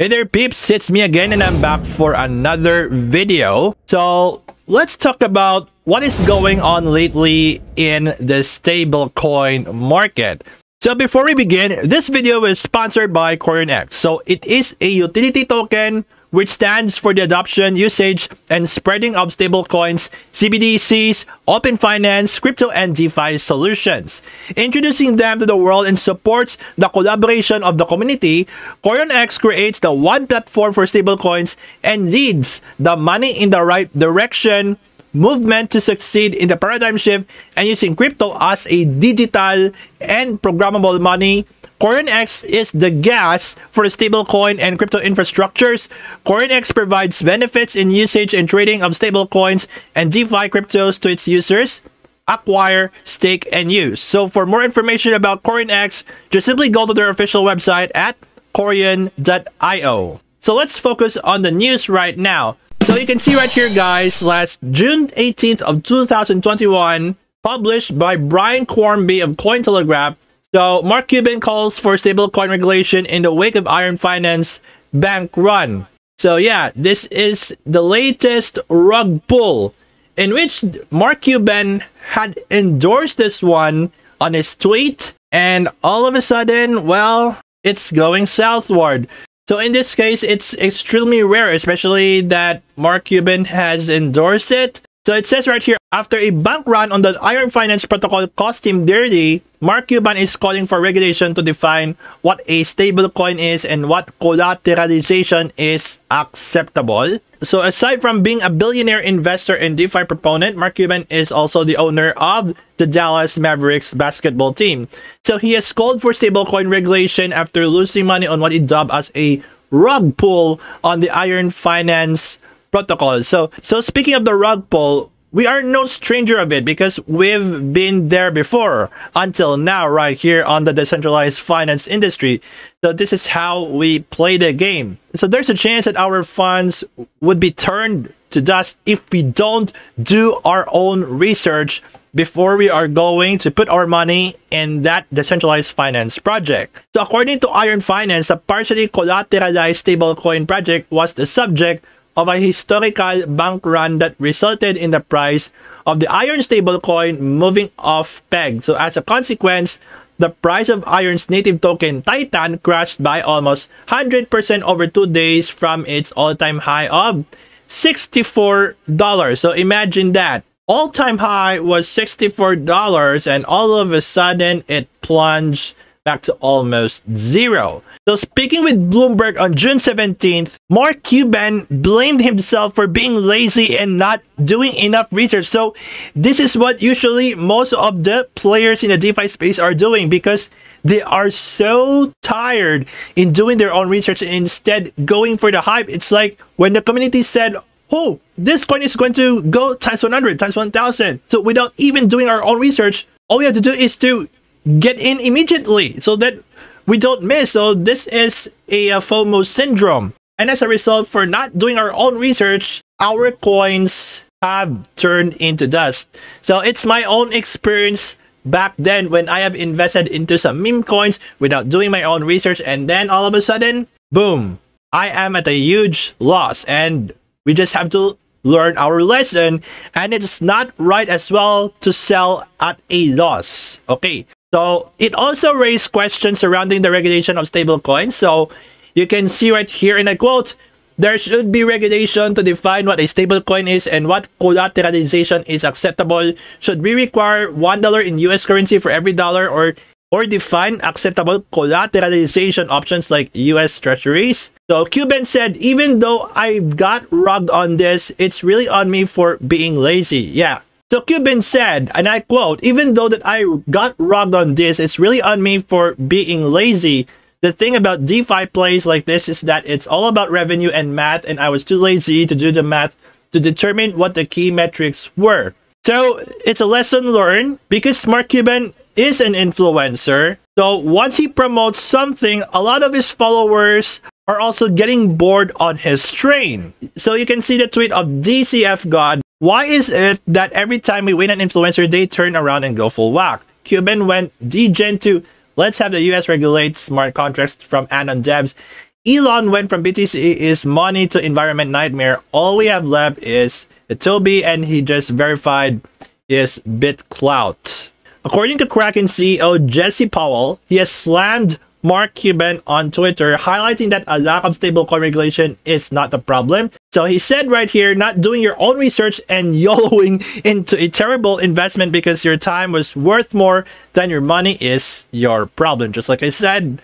Hey there peeps, it's me again and I'm back for another video. So let's talk about what is going on lately in the stablecoin market. So before we begin, this video is sponsored by CorionX. So it is a utility token which stands for the adoption, usage, and spreading of stablecoins, CBDCs, open finance, crypto, and DeFi solutions. Introducing them to the world and supports the collaboration of the community, CorionX creates the one platform for stablecoins and leads the money in the right direction movement to succeed in the paradigm shift and using crypto as a digital and programmable money. CorionX is the gas for stablecoin and crypto infrastructures. CorionX provides benefits in usage and trading of stablecoins and DeFi cryptos to its users. Acquire, stake, and use. So for more information about CorionX, just simply go to their official website at corion.io. So let's focus on the news right now. So you can see right here, guys, last June 18th of 2021, published by Brian Cornby of Cointelegraph. So Mark Cuban calls for stablecoin regulation in the wake of Iron Finance bank run. So yeah, this is the latest rug pull in which Mark Cuban had endorsed this one on his tweet, and all of a sudden, well, it's going southward. So in this case, it's extremely rare, especially that Mark Cuban has endorsed it. So it says right here, after a bank run on the Iron Finance protocol cost him dearly, Mark Cuban is calling for regulation to define what a stablecoin is and what collateralization is acceptable. So aside from being a billionaire investor and DeFi proponent, Mark Cuban is also the owner of the Dallas Mavericks basketball team. So he has called for stablecoin regulation after losing money on what he dubbed as a rug pull on the Iron Finance protocol. So speaking of the rug pull, we are no stranger of it because we've been there before until now, right here on the decentralized finance industry. So this is how we play the game. So there's a chance that our funds would be turned to dust if we don't do our own research before we are going to put our money in that decentralized finance project. So according to Iron Finance, a partially collateralized stablecoin project was the subject of a historical bank run that resulted in the price of the Iron stablecoin moving off peg. So as a consequence, the price of Iron's native token Titan crashed by almost 100% over 2 days from its all-time high of $64. So imagine that. All-time high was $64 and all of a sudden it plunged back to almost zero. So speaking with Bloomberg on June 17th, Mark Cuban blamed himself for being lazy and not doing enough research. So this is what usually most of the players in the DeFi space are doing because they are so tired in doing their own research and instead going for the hype. It's like when the community said, oh, this coin is going to go times 100, times 1000. So without even doing our own research, all we have to do is to get in immediately so that we don't miss. So this is a FOMO syndrome, and as a result, for not doing our own research, our coins have turned into dust. So it's my own experience back then when I have invested into some meme coins without doing my own research, and then all of a sudden, boom, I am at a huge loss, and we just have to learn our lesson. And it's not right as well to sell at a loss. Okay, so it also raised questions surrounding the regulation of stablecoins. So you can see right here in a quote, there should be regulation to define what a stablecoin is and what collateralization is acceptable. Should we require $1 in US currency for every dollar or define acceptable collateralization options like US treasuries? So Cuban said, even though I got rugged on this, it's really on me for being lazy. Yeah. So Cuban said, and I quote, even though that I got rugged on this, it's really on me for being lazy. The thing about DeFi plays like this is that it's all about revenue and math, and I was too lazy to do the math to determine what the key metrics were. So it's a lesson learned because Mark Cuban is an influencer. So once he promotes something, a lot of his followers are also getting bored on his train. So you can see the tweet of DCF God. Why is it that every time we win an influencer, they turn around and go full whack? Cuban went degen to let's have the US regulate smart contracts from Anon devs Elon went from BTC is money to environment nightmare. All we have left is Toby, and he just verified is BitClout. According to Kraken CEO Jesse Powell, he has slammed Mark Cuban on Twitter, highlighting that a lack of stablecoin regulation is not the problem. So he said right here, not doing your own research and YOLOing into a terrible investment because your time was worth more than your money is your problem. Just like I said,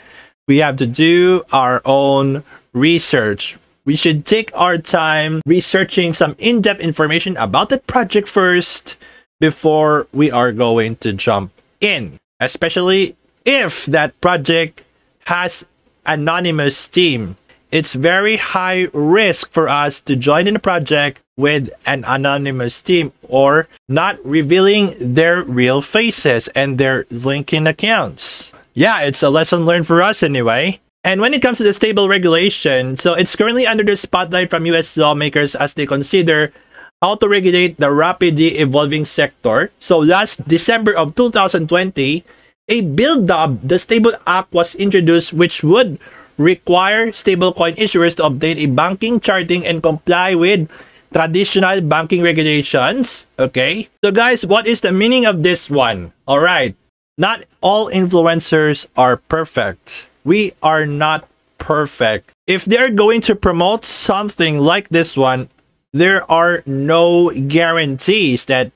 we have to do our own research. We should take our time researching some in-depth information about the project first before we are going to jump in, especially if that project has anonymous team. It's very high risk for us to join in a project with an anonymous team or not revealing their real faces and their LinkedIn accounts. Yeah, it's a lesson learned for us anyway. And when it comes to the stable regulation, so it's currently under the spotlight from US lawmakers as they consider how to regulate the rapidly evolving sector. So last December of 2020, a bill dubbed the Stable Act was introduced, which would require stablecoin issuers to obtain a banking charting and comply with traditional banking regulations. Okay, so guys, what is the meaning of this one? All right, not all influencers are perfect. We are not perfect. If they're going to promote something like this one, there are no guarantees that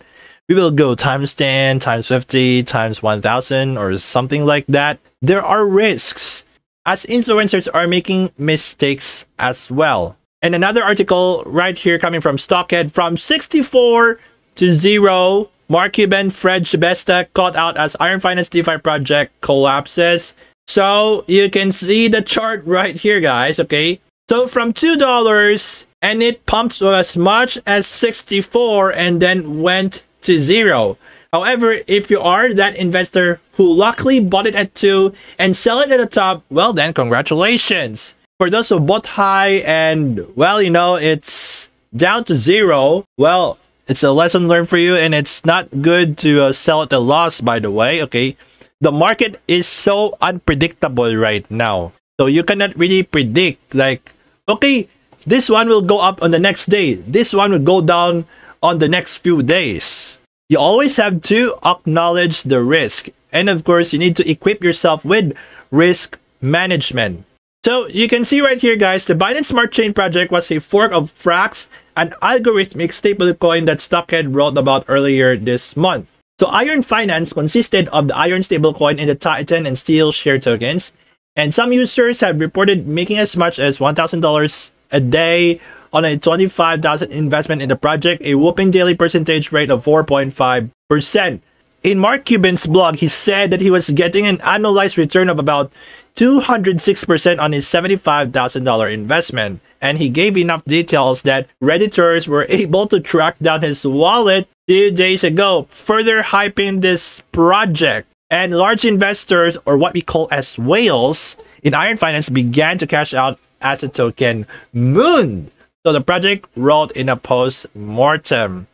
we will go times 10, times 50, times 1000 or something like that. There are risks as influencers are making mistakes as well. And another article right here coming from Stockhead, from 64 to 0, Mark Cuban, Fred Shibesta caught out as Iron Finance DeFi project collapses. So you can see the chart right here, guys. Okay, so from $2 and it pumps to as much as 64 and then went to 0. However, if you are that investor who luckily bought it at 2 and sell it at the top, well then congratulations. For those who bought high and, well, you know, it's down to 0, well, it's a lesson learned for you, and it's not good to sell at a loss, by the way. Okay, the market is so unpredictable right now, so you cannot really predict, like, okay, this one will go up on the next day, this one will go down on the next few days. You always have to acknowledge the risk, and of course you need to equip yourself with risk management. So you can see right here, guys, the Binance Smart Chain project was a fork of Frax, an algorithmic stablecoin that Stockhead wrote about earlier this month. So Iron Finance consisted of the Iron stablecoin and the Titan and Steel share tokens, and some users have reported making as much as $1,000 a day on a 25,000 investment in the project, a whopping daily percentage rate of 4.5%. In Mark Cuban's blog, he said that he was getting an annualized return of about 206% on his $75,000 investment, and he gave enough details that Redditors were able to track down his wallet 2 days ago, further hyping this project. And large investors, or what we call as whales, in Iron Finance began to cash out as the token mooned. So the project wrote in a post-mortem,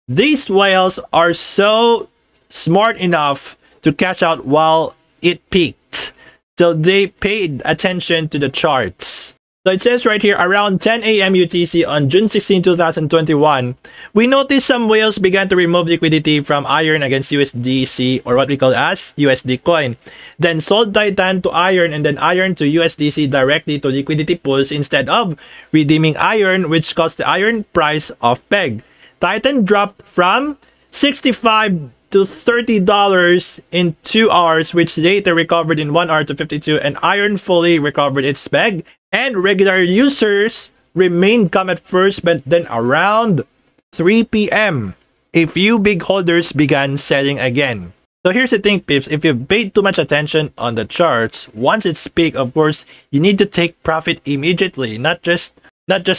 these whales are so smart enough to cash out while it peaked, so they paid attention to the charts. So it says right here, around 10 a.m. UTC on June 16, 2021, we noticed some whales began to remove liquidity from Iron against USDC, or what we call as USD coin, then sold Titan to Iron and then Iron to USDC directly to liquidity pools instead of redeeming Iron, which caused the Iron price off peg. Titan dropped from $65 to $30 in 2 hours, which later recovered in 1 hour to 52, and Iron fully recovered its peg, and regular users remained calm at first, but then around 3 p.m. a few big holders began selling again. So here's the thing, peeps, if you paid too much attention on the charts, once it's peak, of course, you need to take profit immediately, not just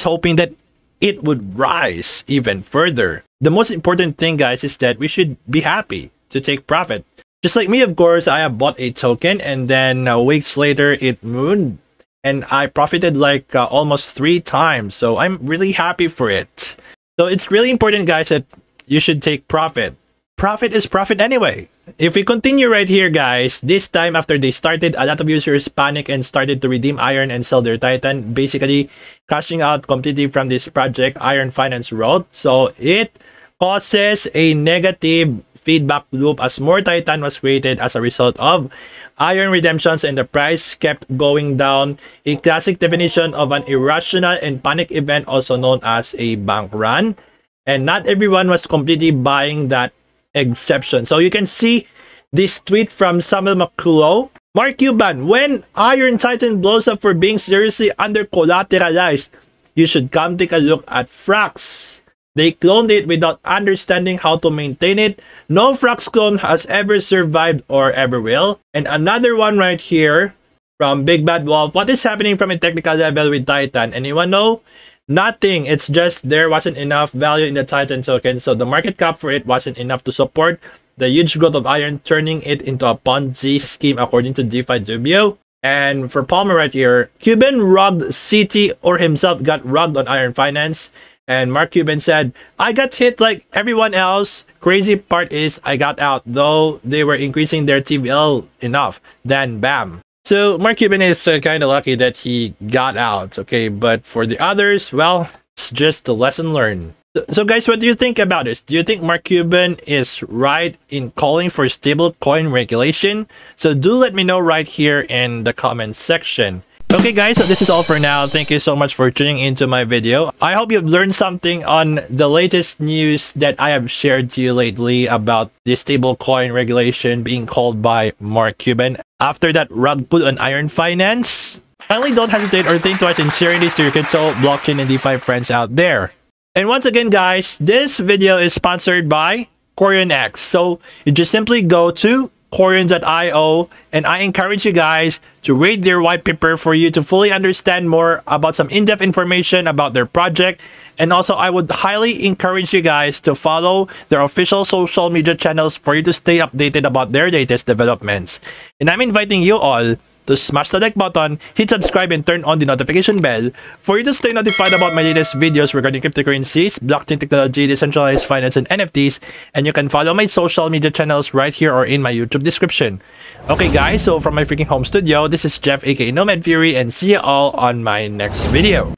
hoping that it would rise even further. The most important thing, guys, is that we should be happy to take profit. Just like me, of course, I have bought a token and then weeks later it mooned and I profited like almost 3 times. So I'm really happy for it. So it's really important, guys, that you should take profit. profit is profit anyway. If we continue right here, guys, this time after they started, a lot of users panicked and started to redeem Iron and sell their Titan, basically cashing out completely from this project Iron Finance wrote. So it causes a negative feedback loop as more Titan was created as a result of Iron redemptions and the price kept going down. A classic definition of an irrational and panic event, also known as a bank run. And not everyone was completely buying that exception. So you can see this tweet from Samuel McCullough. Mark Cuban, when Iron Titan blows up for being seriously under-collateralized, you should come take a look at Frax. They cloned it without understanding how to maintain it. No Frax clone has ever survived or ever will. And another one right here from Big Bad Wolf. What is happening from a technical level with Titan? Anyone know? Nothing. It's just there wasn't enough value in the Titan token, so the market cap for it wasn't enough to support the huge growth of Iron, turning it into a Ponzi scheme according to DeFi Dubio. And for Palmer right here, Cuban rugged CT or himself got rugged on Iron Finance. And Mark Cuban said, I got hit like everyone else. Crazy part is I got out, though they were increasing their TVL enough. Then bam. So Mark Cuban is kind of lucky that he got out, okay? But for the others, well, it's just a lesson learned. So guys, what do you think about this? Do you think Mark Cuban is right in calling for stablecoin regulation? So do let me know right here in the comment section. Okay guys, so this is all for now. Thank you so much for tuning into my video. I hope you've learned something on the latest news that I have shared to you lately about the stablecoin regulation being called by Mark Cuban. After that rug pull on Iron Finance, finally don't hesitate or think twice in sharing this to your crypto, blockchain, and DeFi friends out there. And once again guys, this video is sponsored by CorionX. So you just simply go to Corion.io, and I encourage you guys to read their white paper for you to fully understand more about some in-depth information about their project. And also I would highly encourage you guys to follow their official social media channels for you to stay updated about their latest developments. And I'm inviting you all to smash the like button, hit subscribe, and turn on the notification bell for you to stay notified about my latest videos regarding cryptocurrencies, blockchain technology, decentralized finance, and NFTs. And you can follow my social media channels right here or in my YouTube description. Okay guys, so from my freaking home studio, this is Jeff aka Nomad Fury, and see you all on my next video.